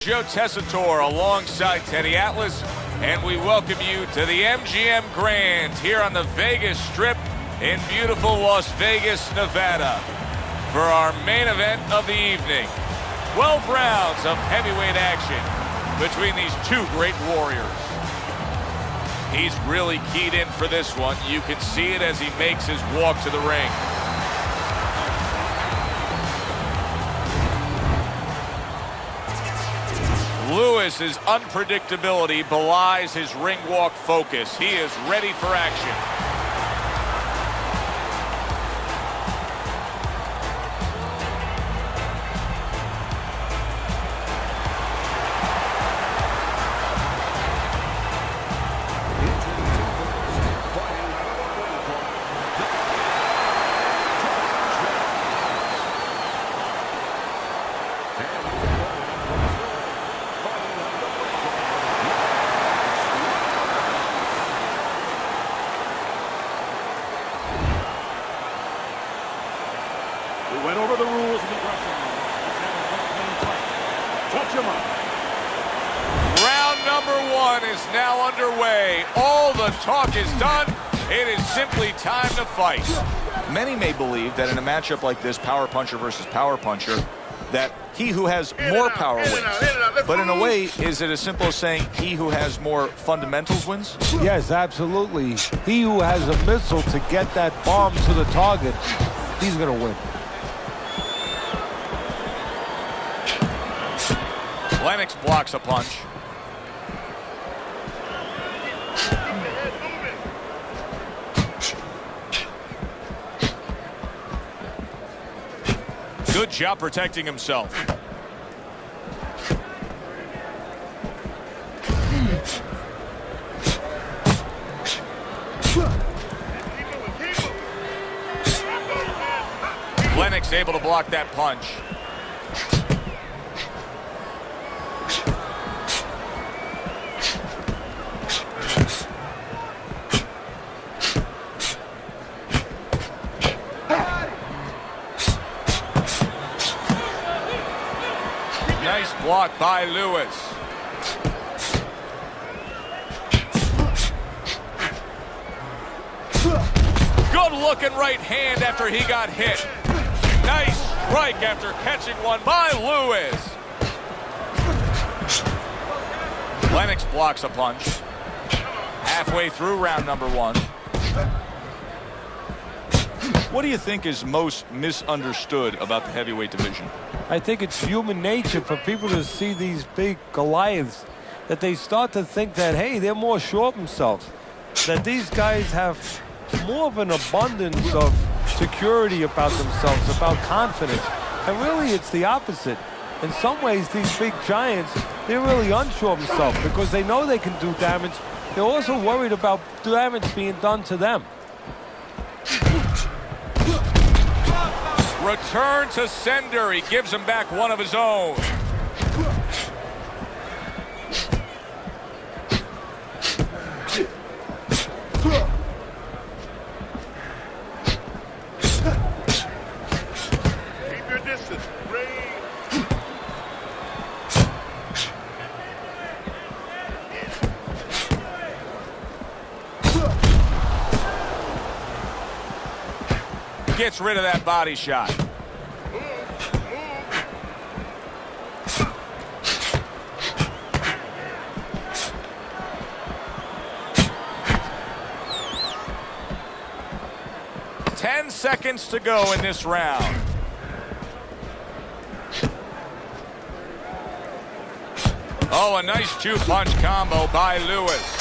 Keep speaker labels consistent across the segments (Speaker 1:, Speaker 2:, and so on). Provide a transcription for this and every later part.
Speaker 1: Joe Tessitore alongside Teddy Atlas, and we welcome you to the MGM Grand here on the Vegas Strip in beautiful Las Vegas, Nevada, for our main event of the evening. 12 rounds of heavyweight action between these two great warriors. He's really keyed in for this one. You can see it as he makes his walk to the ring. Lewis's unpredictability belies his ring walk focus. He is ready for action.
Speaker 2: We went over the rules of the wrestling room. Touch him up.
Speaker 1: Round number one is now underway. All the talk is done. It is simply time to fight.
Speaker 3: Many may believe that in a matchup like this, power puncher versus power puncher, that he who has more power wins. But in a way, is it as simple as saying he who has more fundamentals wins?
Speaker 4: Yes, absolutely. He who has a missile to get that bomb to the target, he's going to win.
Speaker 1: Lennox blocks a punch. Good job protecting himself. Lennox able to block that punch. Nice block by Lewis. Good looking right hand after he got hit. Nice strike after catching one by Lewis. Lennox blocks a punch. Halfway through round number one.
Speaker 3: What do you think is most misunderstood about the heavyweight division?
Speaker 4: I think it's human nature for people to see these big Goliaths, that they start to think that, hey, they're more sure of themselves, that these guys have more of an abundance of security about themselves, about confidence. And really, it's the opposite. In some ways, these big giants, they're really unsure of themselves because they know they can do damage. They're also worried about damage being done to them.
Speaker 1: Return to sender. He gives him back one of his own.
Speaker 2: Keep your distance.
Speaker 1: Gets rid of that body shot. Ten seconds to go in this round. Oh, a nice two-punch combo by Lewis.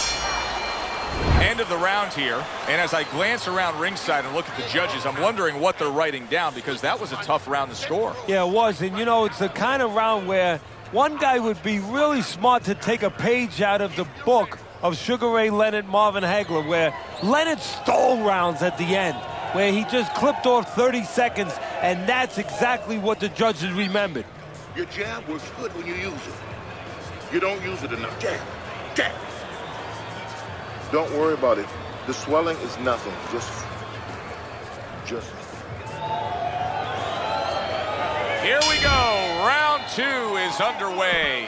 Speaker 1: End of the round here, and as I glance around ringside and look at the judges, I'm wondering what they're writing down, because that was a tough round to score.
Speaker 4: Yeah, it was, and you know, it's the kind of round where one guy would be really smart to take a page out of the book of Sugar Ray Leonard, Marvin Hagler, where Leonard stole rounds at the end, where he just clipped off 30 seconds, and that's exactly what the judges remembered.
Speaker 5: Your jab works good when you use it. You don't use it enough. Jab, jab. Don't worry about it. The swelling is nothing. Just.
Speaker 1: Here we go. Round two is underway.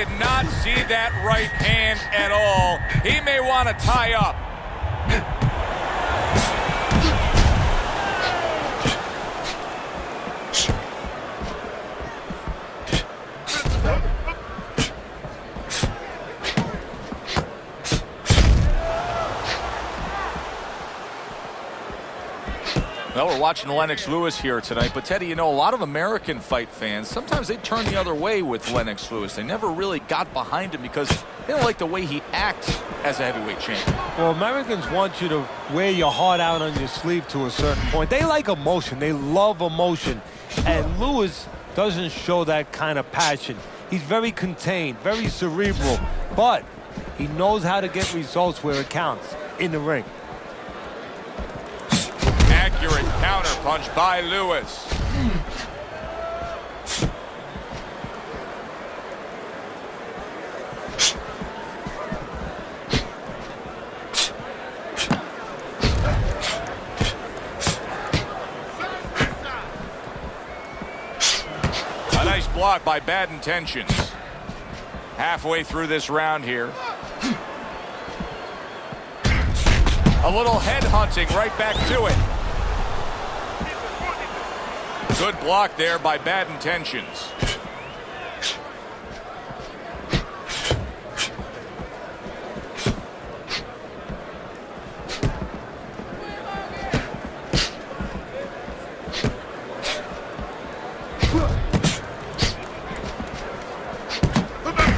Speaker 1: did not see that right hand at all. He may want to tie up.
Speaker 3: Well, we're watching Lennox Lewis here tonight, but Teddy, you know, a lot of American fight fans, sometimes they turn the other way with Lennox Lewis. They never really got behind him because they don't like the way he acts as a heavyweight champion.
Speaker 4: Well, Americans want you to wear your heart out on your sleeve to a certain point. They like emotion. They love emotion. And Lewis doesn't show that kind of passion. He's very contained, very cerebral, but he knows how to get results where it counts, in the ring.
Speaker 1: Accurate counter punch by Lewis. A nice block by Bad Intentions. Halfway through this round here. A little head hunting right back to it. Good block there by Bad Intentions.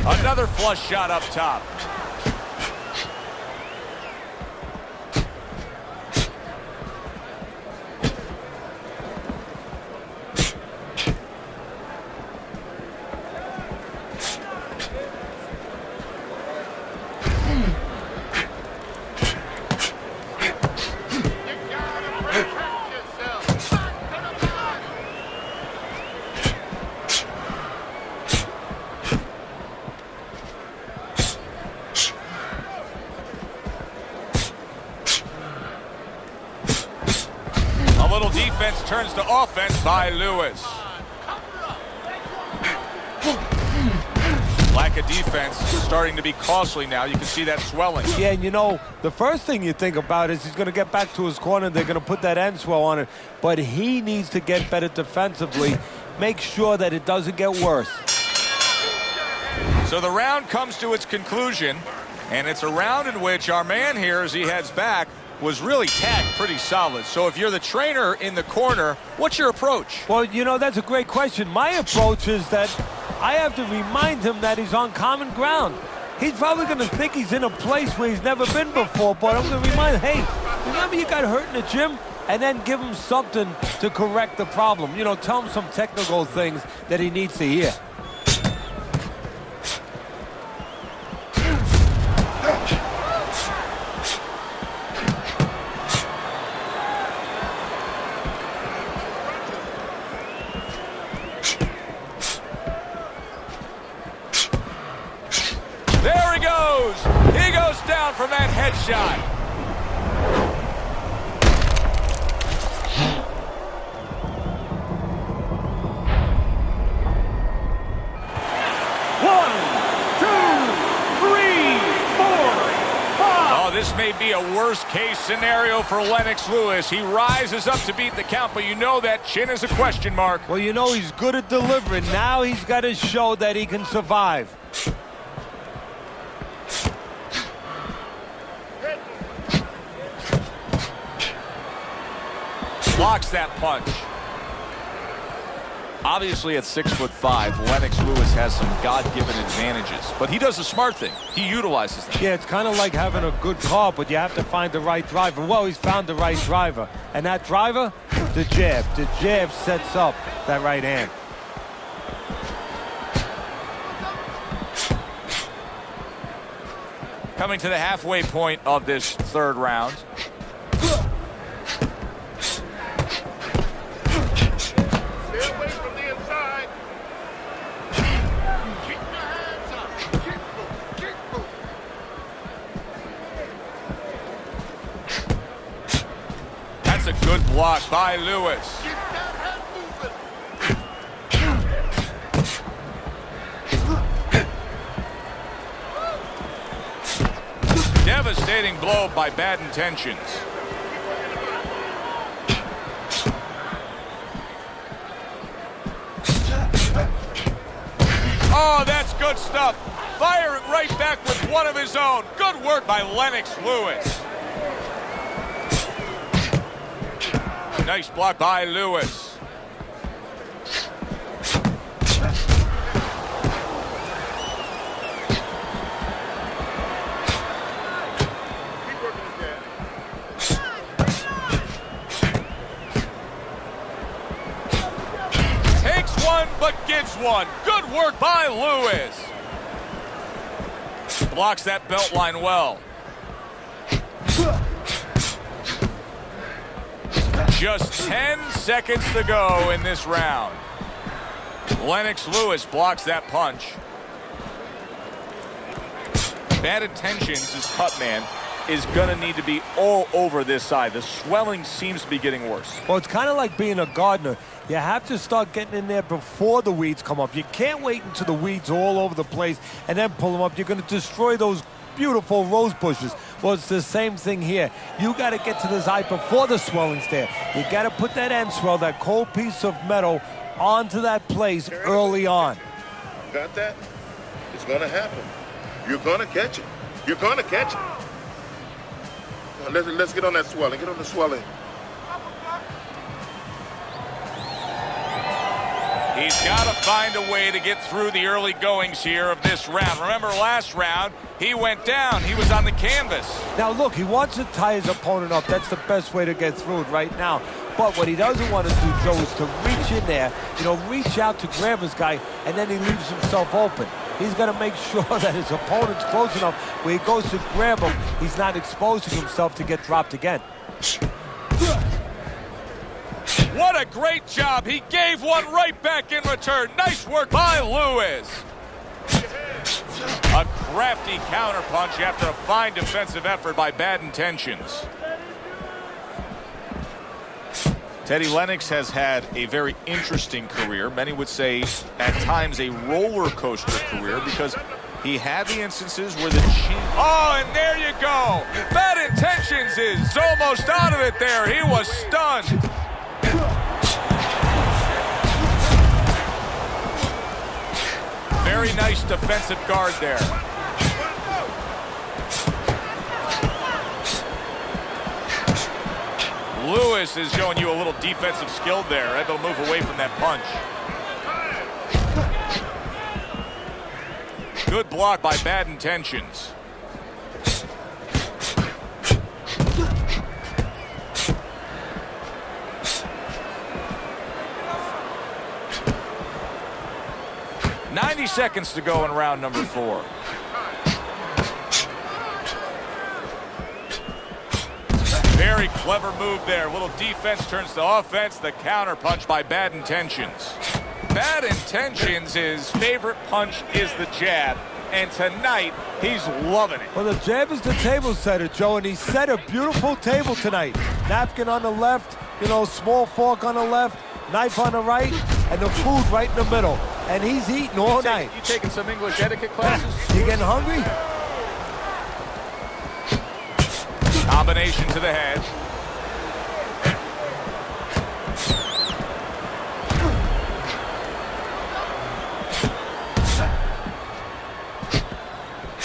Speaker 1: Another flush shot up top. Defense turns to offense by Lewis. Lack of defense starting to be costly now. You can see that swelling.
Speaker 4: Yeah, and you know, the first thing you think about is he's going to get back to his corner. They're going to put that end swell on it. But he needs to get better defensively. Make sure that it doesn't get worse.
Speaker 1: So the round comes to its conclusion. And it's a round in which our man here, as he heads back, was really tagged pretty solid. So if you're the trainer in the corner, what's your approach?
Speaker 4: Well, you know, that's a great question. My approach is that I have to remind him that he's on common ground. He's probably going to think he's in a place where he's never been before, but I'm going to remind him, hey, remember you got hurt in the gym? And then give him something to correct the problem. You know, tell him some technical things that he needs to hear.
Speaker 1: There he goes. He goes down from that headshot. This may be a worst-case scenario for Lennox Lewis. He rises up to beat the count, but you know that chin is a question mark.
Speaker 4: Well, you know he's good at delivering. Now he's got to show that he can survive.
Speaker 1: Blocks that punch.
Speaker 3: Obviously, at 6'5", Lennox Lewis has some God-given advantages, but he does the smart thing. He utilizes them.
Speaker 4: Yeah, it's kind of like having a good car, but you have to find the right driver. Well, he's found the right driver. And that driver, the jab. The jab sets up that right hand.
Speaker 1: Coming to the halfway point of this third round. That's a good block by Lewis. devastating blow by Bad Intentions. Oh, that's good stuff. Firing right back with one of his own. Good work by Lennox Lewis. Nice block by Lewis. Takes one, but gives one. Good work by Lewis. Blocks that belt line well. Just 10 seconds to go in this round. Lennox Lewis blocks that punch. Bad Intentions, his cut man, is going to need to be all over this side. The swelling seems to be getting worse.
Speaker 4: Well, it's kind of like being a gardener. You have to start getting in there before the weeds come up. You can't wait until the weeds are all over the place and then pull them up. You're going to destroy those beautiful rose bushes. Well, it's the same thing here. You got to get to this eye before the swelling's there. You got to put that end swell, that cold piece of metal, onto that place early on.
Speaker 5: Got that? It's going to happen. You're going to catch it. You're going to catch it. Let's get on that swelling. Get on the swelling.
Speaker 1: He's got to find a way to get through the early goings here of this round. Remember last round, he went down. He was on the canvas.
Speaker 4: Now, look, he wants to tie his opponent up. That's the best way to get through it right now. But what he doesn't want to do, Joe, is to reach in there, reach out to grab his guy, and then he leaves himself open. He's got to make sure that his opponent's close enough where he goes to grab him, he's not exposing himself to get dropped again.
Speaker 1: What a great job. He gave one right back in return. Nice work by Lewis. A crafty counterpunch after a fine defensive effort by Bad Intentions.
Speaker 3: Teddy Lennox has had a very interesting career. Many would say at times a roller coaster career because he had the instances where the chin...
Speaker 1: Oh, and there you go. Bad Intentions is almost out of it there. He was stunned. Very nice defensive guard there. Lewis is showing you a little defensive skill there, able to move away from that punch. Good block by Bad Intentions. "90 seconds to go in round number 4. Very clever move there. Little defense turns to offense. The counter punch by Bad Intentions. Bad Intentions, his favorite punch is the jab. And tonight, he's loving it.
Speaker 4: Well, the jab is the table setter, Joe, and he set a beautiful table tonight. Napkin on the left, small fork on the left, knife on the right, and the food right in the middle. And he's eating all night.
Speaker 1: You taking some English etiquette classes?
Speaker 4: You getting hungry?
Speaker 1: Combination to the head.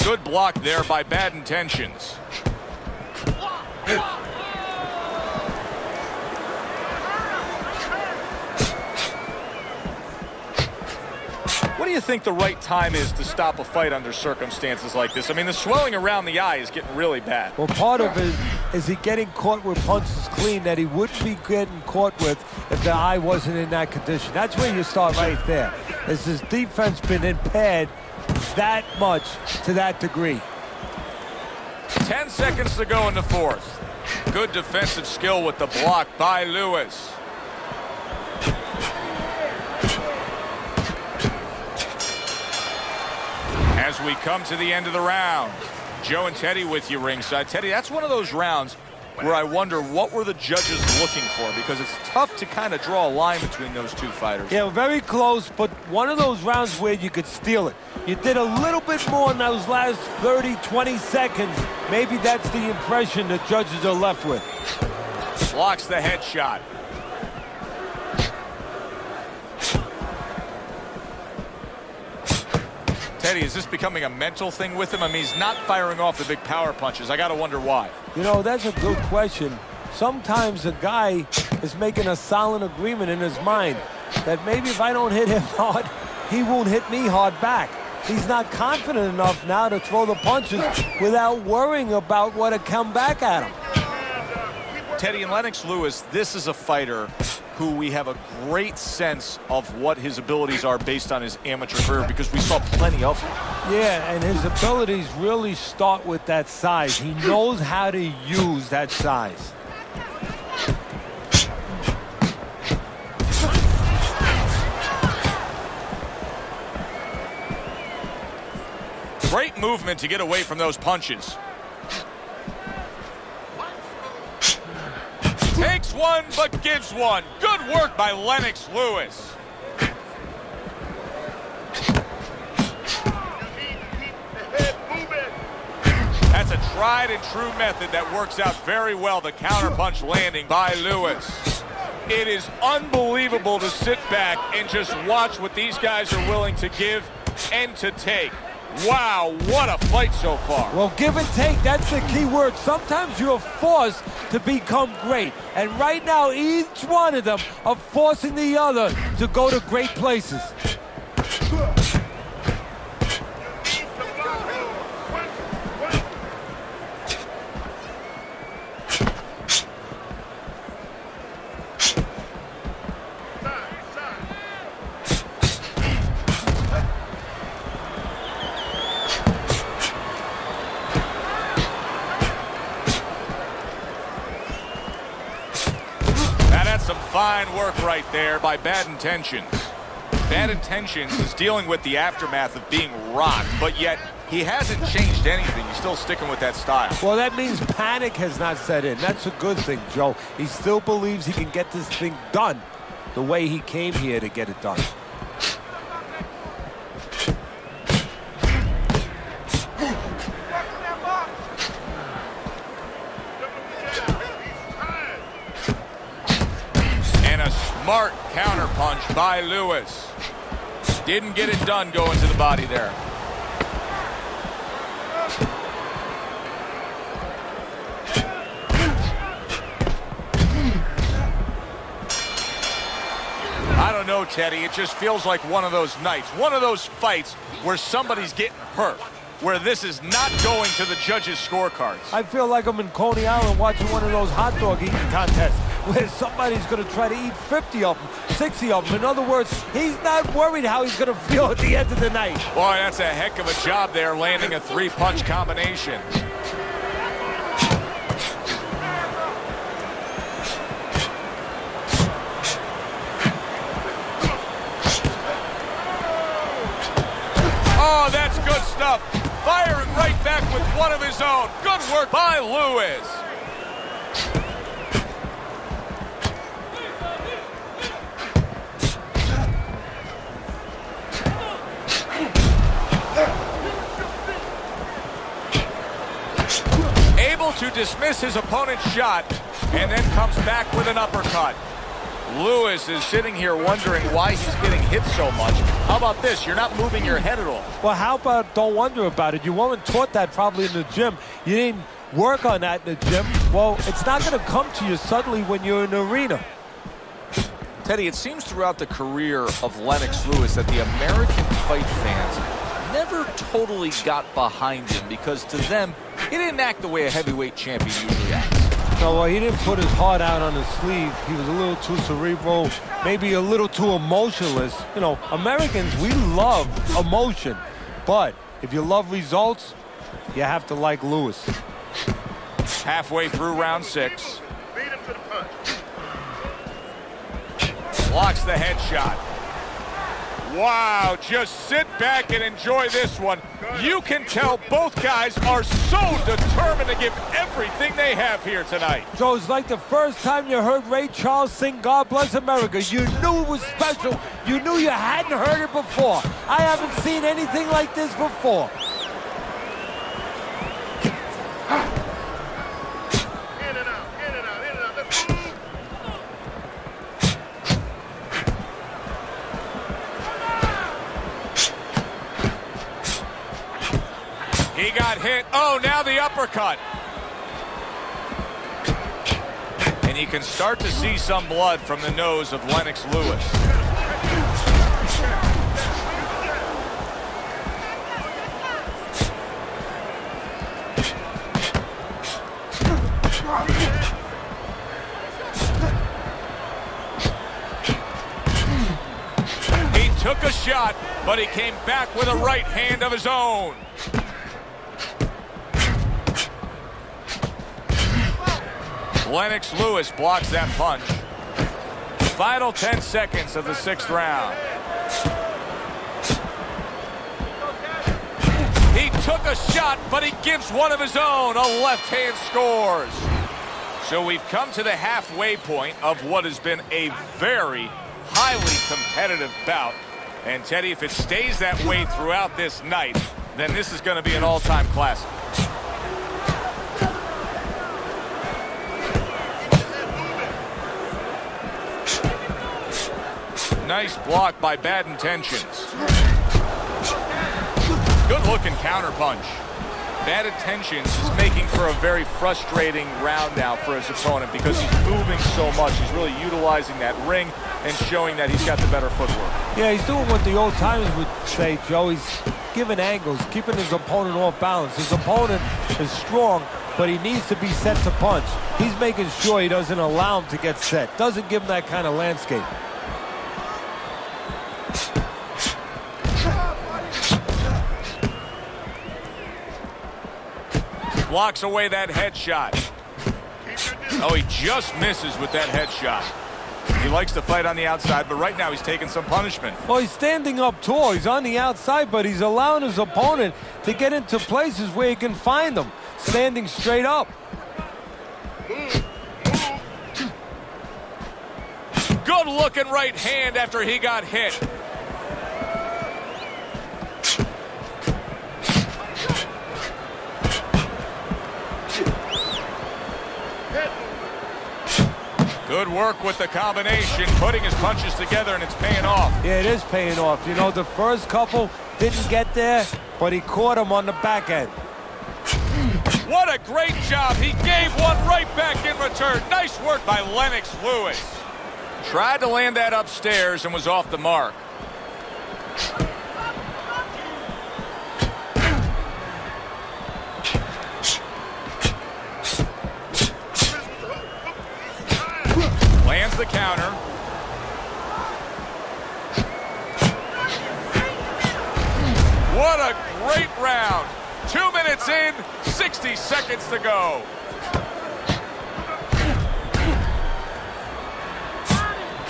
Speaker 1: Good block there by Bad Intentions. What do you think the right time is to stop a fight under circumstances like this? I mean, the swelling around the eye is getting really bad.
Speaker 4: Well, part of it is he getting caught with punches clean that he wouldn't be getting caught with if the eye wasn't in that condition. That's where you start right there. Has his defense been impaired that much to that degree?
Speaker 1: 10 seconds to go in the 4th. Good defensive skill with the block by Lewis. As we come to the end of the round, Joe and Teddy with you ringside. Teddy, that's one of those rounds
Speaker 3: where I wonder what were the judges looking for, because it's tough to kind of draw a line between those two fighters.
Speaker 4: Yeah, very close, but one of those rounds where you could steal it. You did a little bit more in those last 30, 20 seconds. Maybe that's the impression the judges are left with.
Speaker 1: Blocks the headshot.
Speaker 3: Teddy, is this becoming a mental thing with him? I mean, he's not firing off the big power punches. I got to wonder why.
Speaker 4: You know, that's a good question. Sometimes a guy is making a silent agreement in his mind that maybe if I don't hit him hard, he won't hit me hard back. He's not confident enough now to throw the punches without worrying about what to come back at him.
Speaker 3: Teddy, and Lennox Lewis, this is a fighter who we have a great sense of what his abilities are based on his amateur career, because we saw plenty of him.
Speaker 4: Yeah, and his abilities really start with that size. He knows how to use that size.
Speaker 1: Great movement to get away from those punches. Takes one, but gives one. Good work by Lennox Lewis. That's a tried and true method that works out very well. The counterpunch landing by Lewis. It is unbelievable to sit back and just watch what these guys are willing to give and to take. Wow, what a fight so far.
Speaker 4: Well, give and take, that's the key word. Sometimes you're forced to become great. And right now, each one of them are forcing the other to go to great places.
Speaker 1: Some fine work right there by Bad Intentions. Bad Intentions is dealing with the aftermath of being rocked, but yet he hasn't changed anything. He's still sticking with that style.
Speaker 4: Well, that means panic has not set in. That's a good thing, Joe. He still believes he can get this thing done the way he came here to get it done.
Speaker 1: Smart counterpunch by Lewis. Didn't get it done going to the body there. I don't know, Teddy. It just feels like one of those nights, one of those fights where somebody's getting hurt, where this is not going to the judges' scorecards.
Speaker 4: I feel like I'm in Coney Island watching one of those hot dog eating contests where somebody's going to try to eat 50 of them, 60 of them. In other words, he's not worried how he's going to feel at the end of the night.
Speaker 1: Boy, that's a heck of a job there, landing a three-punch combination. Oh, that's good stuff. Firing right back with one of his own. Good work by Lewis. Able to dismiss his opponent's shot and then comes back with an uppercut. Lewis is sitting here wondering why he's getting hit so much. How about this? You're not moving your head at all.
Speaker 4: Well, how about don't wonder about it? You weren't taught that probably in the gym. You didn't work on that in the gym. Well, it's not going to come to you suddenly when you're in the arena.
Speaker 3: Teddy, it seems throughout the career of Lennox Lewis that the American fight fans never totally got behind him, because to them, he didn't act the way a heavyweight champion usually acts.
Speaker 4: No, well, he didn't put his heart out on his sleeve. He was a little too cerebral, maybe a little too emotionless. You know, Americans, we love emotion. But if you love results, you have to like Lewis.
Speaker 1: Halfway through round 6.
Speaker 5: Beat him to the punch.
Speaker 1: Blocks the headshot. Wow, just sit back and enjoy this one. You can tell both guys are so determined to give everything they have here tonight.
Speaker 4: So it's like the first time you heard Ray Charles sing God Bless America. You knew it was special. You knew you hadn't heard it before. I haven't seen anything like this before.
Speaker 5: In and out, in and out, in and out. Let's move.
Speaker 1: He got hit. Oh, now the uppercut. And you can start to see some blood from the nose of Lennox Lewis. He took a shot, but he came back with a right hand of his own. Lennox Lewis blocks that punch. Final 10 seconds of the 6th round. He took a shot, but he gives one of his own. A left hand scores. So we've come to the halfway point of what has been a very highly competitive bout. And Teddy, if it stays that way throughout this night, then this is going to be an all-time classic. Nice block by Bad Intentions. Good looking counter punch. Bad Intentions is making for a very frustrating round now for his opponent because he's moving so much. He's really utilizing that ring and showing that he's got the better footwork.
Speaker 4: Yeah, he's doing what the old timers would say, Joe. He's giving angles, keeping his opponent off balance. His opponent is strong, but he needs to be set to punch. He's making sure he doesn't allow him to get set. Doesn't give him that kind of landscape.
Speaker 1: Blocks away that headshot. Oh, he just misses with that headshot. He likes to fight on the outside, but right now he's taking some punishment.
Speaker 4: Well, he's standing up tall. He's on the outside, but he's allowing his opponent to get into places where he can find them, standing straight up.
Speaker 1: Good looking right hand after he got hit. Good work with the combination, putting his punches together, and it's paying off.
Speaker 4: Yeah, it is paying off. You know, the first couple didn't get there, but he caught him on the back end.
Speaker 1: What a great job. He gave one right back in return. Nice work by Lennox Lewis. Tried to land that upstairs and was off the mark. Lands the counter. What a great round. 2 minutes in, 60 seconds to go.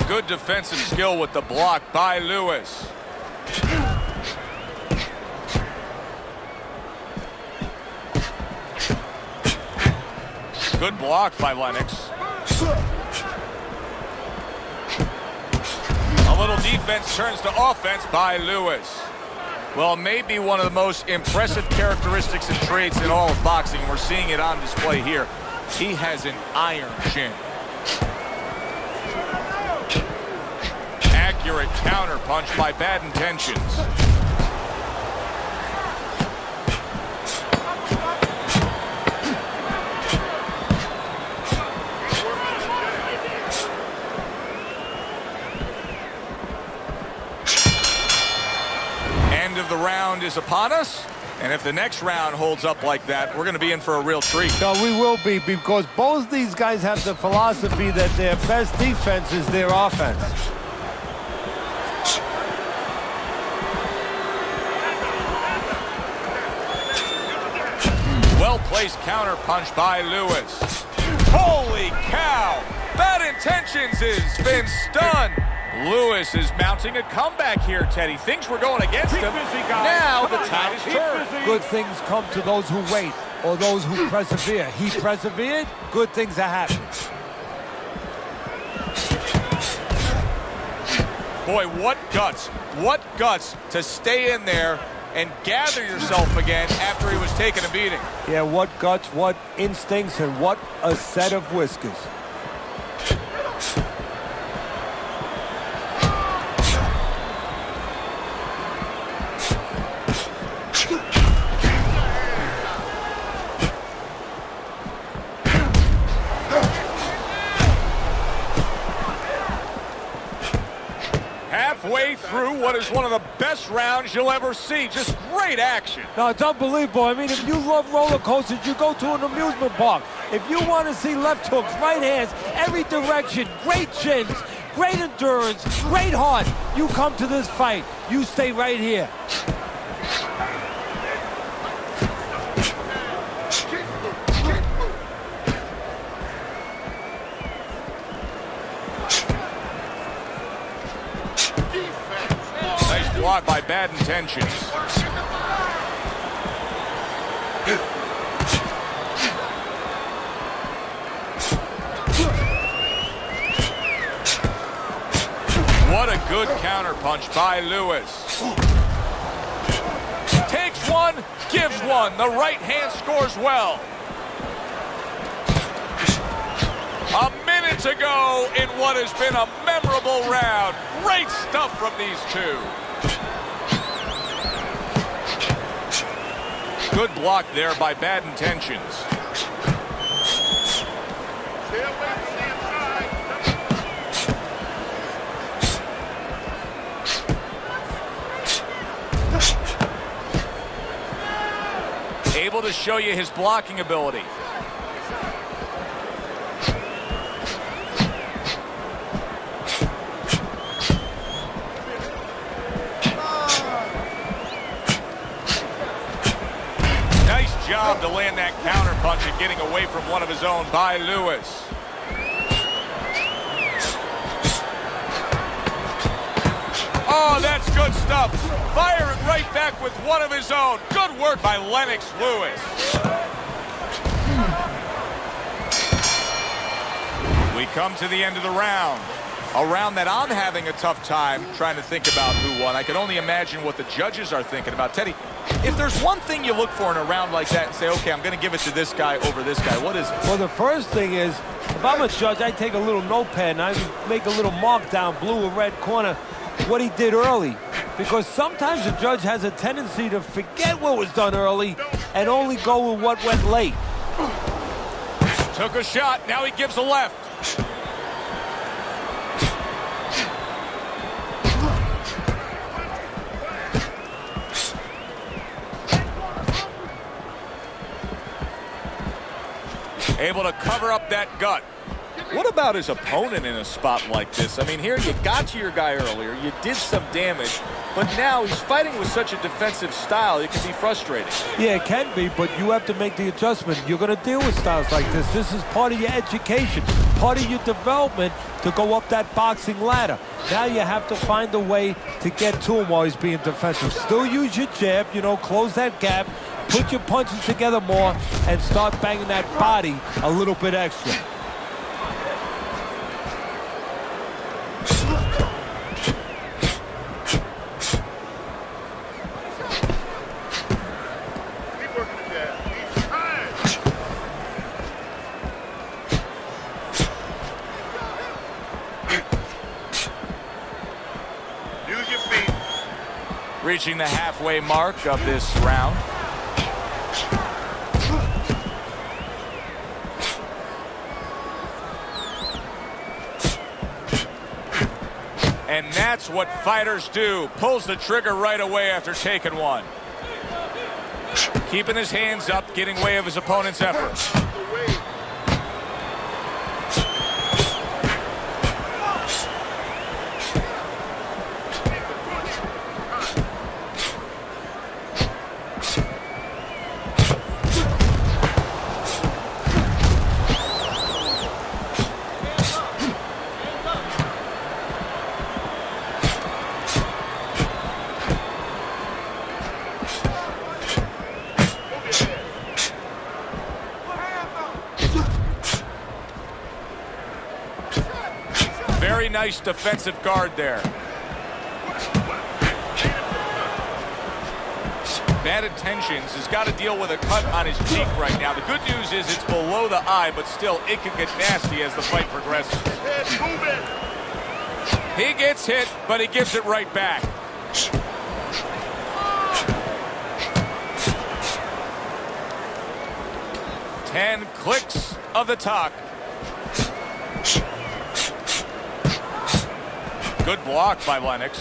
Speaker 1: Good defensive skill with the block by Lewis. Good block by Lennox. A little defense turns to offense by Lewis. Well, maybe one of the most impressive characteristics and traits in all of boxing. We're seeing it on display here. He has an iron chin. Accurate counter punch by Bad Intentions. Of the round is upon us, and if the next round holds up like that, we're going to be in for a real treat.
Speaker 4: No, we will be, because both these guys have the philosophy that their best defense is their offense.
Speaker 1: Well-placed counter punch by Lewis. Holy cow! Bad Intentions has been stunned. Lewis is mounting a comeback here, Teddy. Things were going against him. Now the tide is turned.
Speaker 4: Good things come to those who wait or those who persevere. He persevered, good things are happening.
Speaker 3: Boy, what guts to stay in there and gather yourself again after he was taking a beating.
Speaker 4: Yeah, what guts, what instincts, and what a set of whiskers.
Speaker 1: Halfway through what is one of the best rounds you'll ever see. Just great action.
Speaker 4: No, it's unbelievable. I mean, if you love roller coasters, you go to an amusement park. If you want to see left hooks, right hands, every direction, great chins, great endurance, great heart, you come to this fight. You stay right here.
Speaker 1: Blocked by bad intentions. What a good counter punch by Lewis. Takes one, gives one. The right hand scores well. A minute to go in what has been a memorable round. Great stuff from these two. Good block there by bad intentions. Able to show you his blocking ability. Job to land that counter punch and getting away from one of his own by Lewis. Oh, that's good stuff. Firing right back with one of his own. Good work by Lennox Lewis. We come to the end of the round. A round that I'm having a tough time trying to think about who won. I can only imagine what the judges are thinking about. Teddy, if there's one thing you look for in a round like that and say, okay, I'm going to give it to this guy over this guy, what is it?
Speaker 4: Well, the first thing is, if I'm a judge, I take a little notepad and I make a little mark down, blue or red corner, what he did early. Because sometimes the judge has a tendency to forget what was done early and only go with what went late.
Speaker 1: Took a shot, now he gives a left. Able to cover up that gut. What about his opponent in a spot like this? I mean, here you got to your guy earlier, you did some damage, but now he's fighting with such a defensive style, it can be frustrating.
Speaker 4: Yeah, it can be, but you have to make the adjustment. You're going to deal with styles like this. This is part of your education, part of your development to go up that boxing ladder. Now you have to find a way to get to him while he's being defensive. Still use your jab, you know, close that gap, put your punches together more, and start banging that body a little bit extra.
Speaker 3: Reaching the halfway mark of this round.
Speaker 1: And that's what fighters do. Pulls the trigger right away after taking one. Keeping his hands up, getting way of his opponent's efforts. nice defensive guard there. Bad intentions, has got to deal with a cut on his cheek right now. The good news is it's below the eye, but still it can get nasty as the fight progresses. He gets hit, but he gives it right back. Ten clicks of the talk. Good block by Lennox.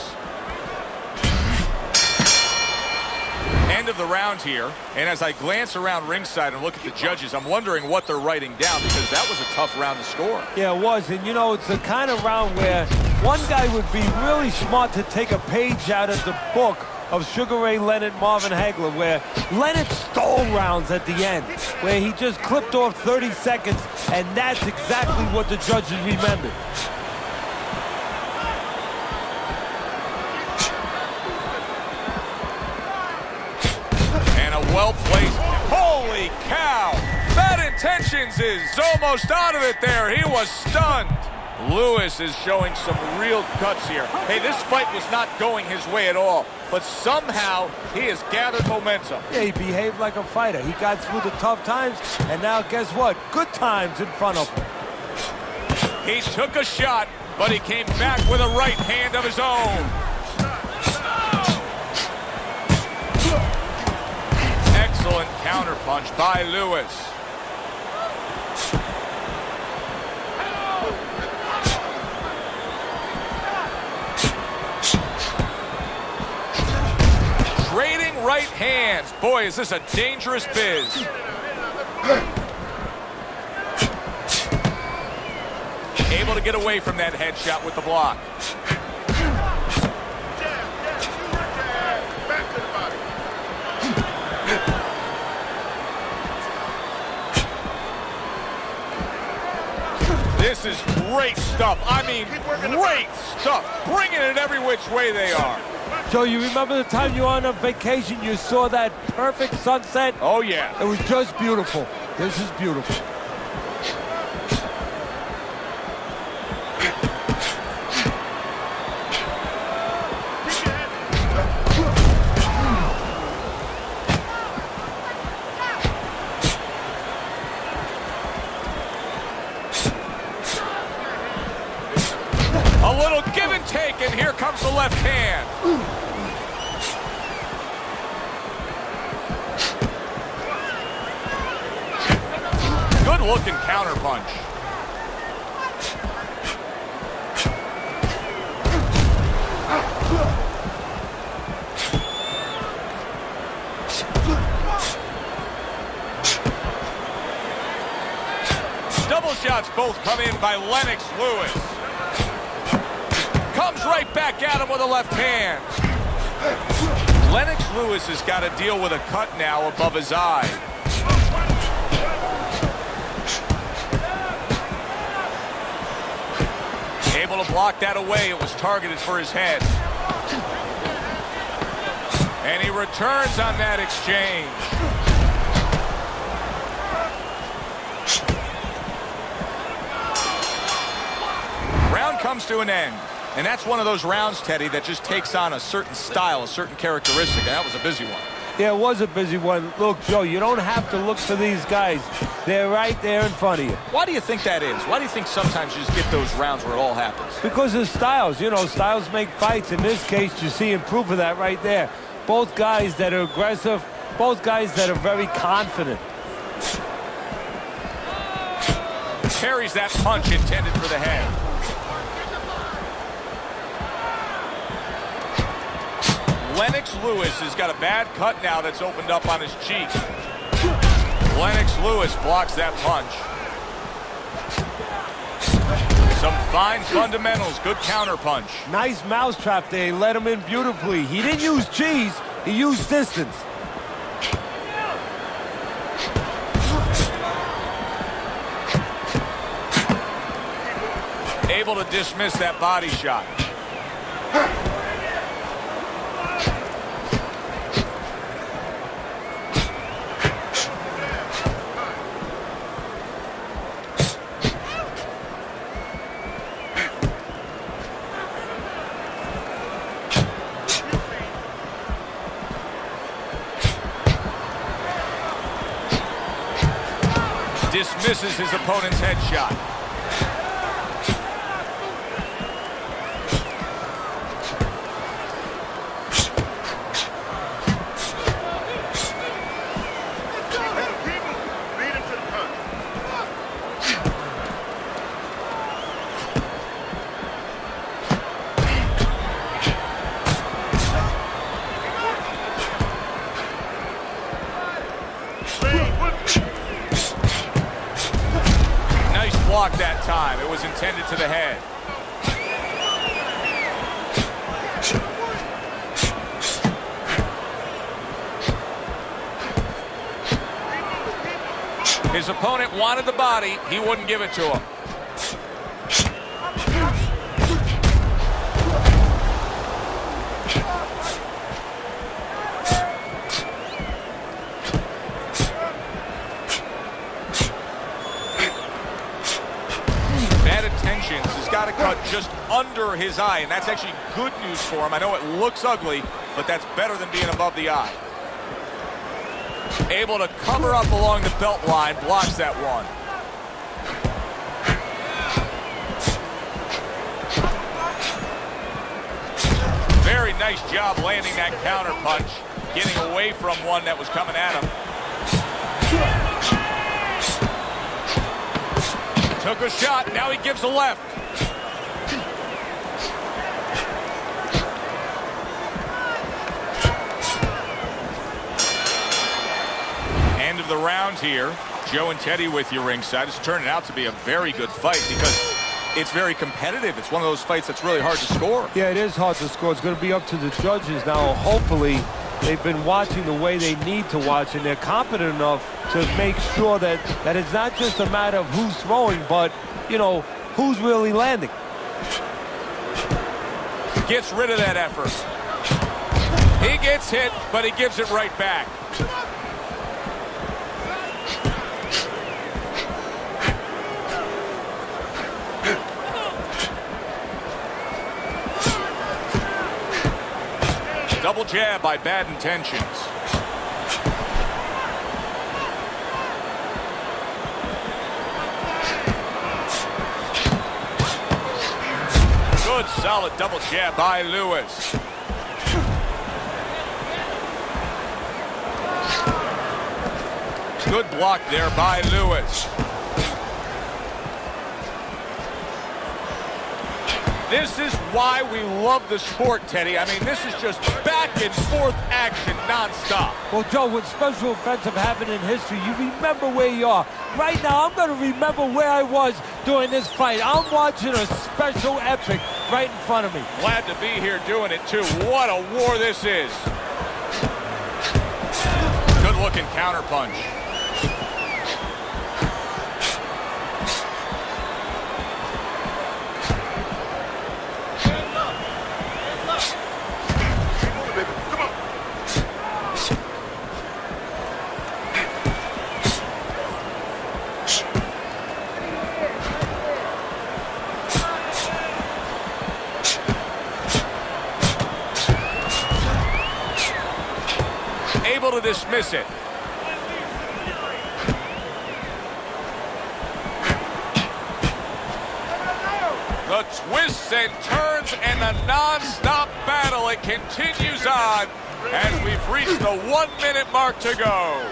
Speaker 1: End of the round here, and as I glance around ringside and look at the judges, I'm wondering what they're writing down, because that was a tough round to score.
Speaker 4: Yeah, it was, and you know, it's the kind of round where one guy would be really smart to take a page out of the book of Sugar Ray Leonard, Marvin Hagler, where Leonard stole rounds at the end, where he just clipped off 30 seconds, and that's exactly what the judges remembered.
Speaker 1: Well-placed. Holy cow! Bad intentions is almost out of it there. He was stunned. Lewis is showing some real guts here. Hey, this fight was not going his way at all, but somehow he has gathered momentum.
Speaker 4: Yeah, he behaved like a fighter. He got through the tough times, and now guess what? Good times in front of him.
Speaker 1: He took a shot, but he came back with a right hand of his own. Excellent counterpunch by Lewis. Trading right hands. Boy, is this a dangerous biz. Able to get away from that headshot with the block. This is great stuff. I mean, great stuff. Bringing it every which way they are.
Speaker 4: Joe, you remember the time you were on a vacation, you saw that perfect sunset?
Speaker 1: Oh, yeah.
Speaker 4: It was just beautiful. This is beautiful.
Speaker 1: A little give and take, and here comes the left hand. Good looking counterpunch. Double shots both come in by Lennox Lewis. Comes right back at him with a left hand. Lennox Lewis has got to deal with a cut now above his eye. Able to block that away. It was targeted for his head. And he returns on that exchange. Round comes to an end. And that's one of those rounds, Teddy, that just takes on a certain style, a certain characteristic, and that was a busy one.
Speaker 4: Yeah, it was a busy one. Look, Joe, you don't have to look for these guys. They're right there in front of you.
Speaker 3: Why do you think that is? Why do you think sometimes you just get those rounds where it all happens?
Speaker 4: Because of styles. You know, styles make fights. In this case, you're seeing proof of that right there. Both guys that are aggressive, both guys that are very confident.
Speaker 1: Carries that punch intended for the head. Lennox Lewis has got a bad cut now that's opened up on his cheek. Lennox Lewis blocks that punch. Some fine fundamentals, good counter punch.
Speaker 4: Nice mousetrap there, he let him in beautifully. He didn't use cheese, he used distance.
Speaker 1: Able to dismiss that body shot. dismisses his opponent's headshot.
Speaker 5: Beat him to the punch.
Speaker 1: Nice block that time. It was intended to the head. His opponent wanted the body. He wouldn't give it to him. Bad intentions. He's got to cut just under his eye, and that's actually good news for him. I know it looks ugly, but that's better than being above the eye. Able to cover up along the belt line, blocks that one. Very nice job landing that counter punch, getting away from one that was coming at him. Took a shot, now he gives a left. End of the round here. Joe and Teddy with you ringside. It's turning out to be a very good fight because it's very competitive. It's one of those fights that's really hard to score.
Speaker 4: Yeah, it is hard to score. It's going to be up to the judges now. Hopefully, they've been watching the way they need to watch, and they're competent enough to make sure that it's not just a matter of who's throwing, but, you know, who's really landing.
Speaker 1: Gets rid of that effort. He gets hit, but he gives it right back. Double jab by Bad Intentions. Good solid double jab by Lewis. Good block there by Lewis. This is why we love the sport, Teddy. I mean, this is just back and forth action nonstop.
Speaker 4: Well, Joe, when special events have happened in history, you remember where you are. Right now, I'm going to remember where I was during this fight. I'm watching a special epic right in front of me.
Speaker 1: Glad to be here doing it, too. What a war this is. Good-looking counterpunch. Able to dismiss it. The twists and turns and the non-stop battle. It continues on as we've reached the 1 minute mark to go.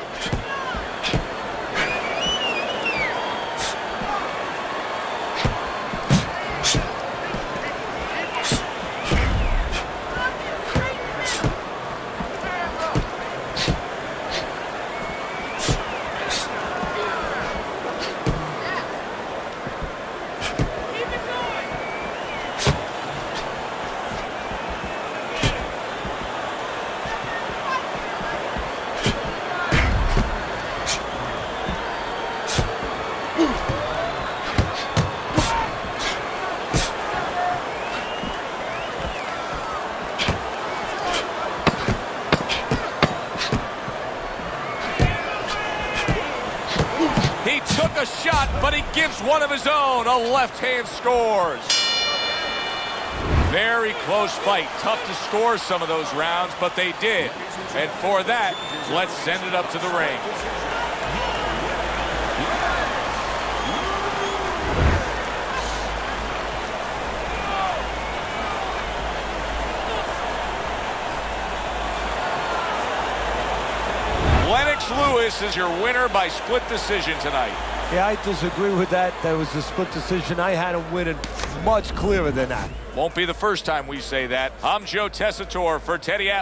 Speaker 1: He took a shot, but he gives one of his own. A left hand scores. Very close fight. Tough to score some of those rounds, but they did. And for that, let's send it up to the ring. Lewis is your winner by split decision tonight.
Speaker 4: Yeah, I disagree with that. That was a split decision. I had him winning much clearer than that.
Speaker 1: Won't be the first time we say that. I'm Joe Tessitore for Teddy Atlas.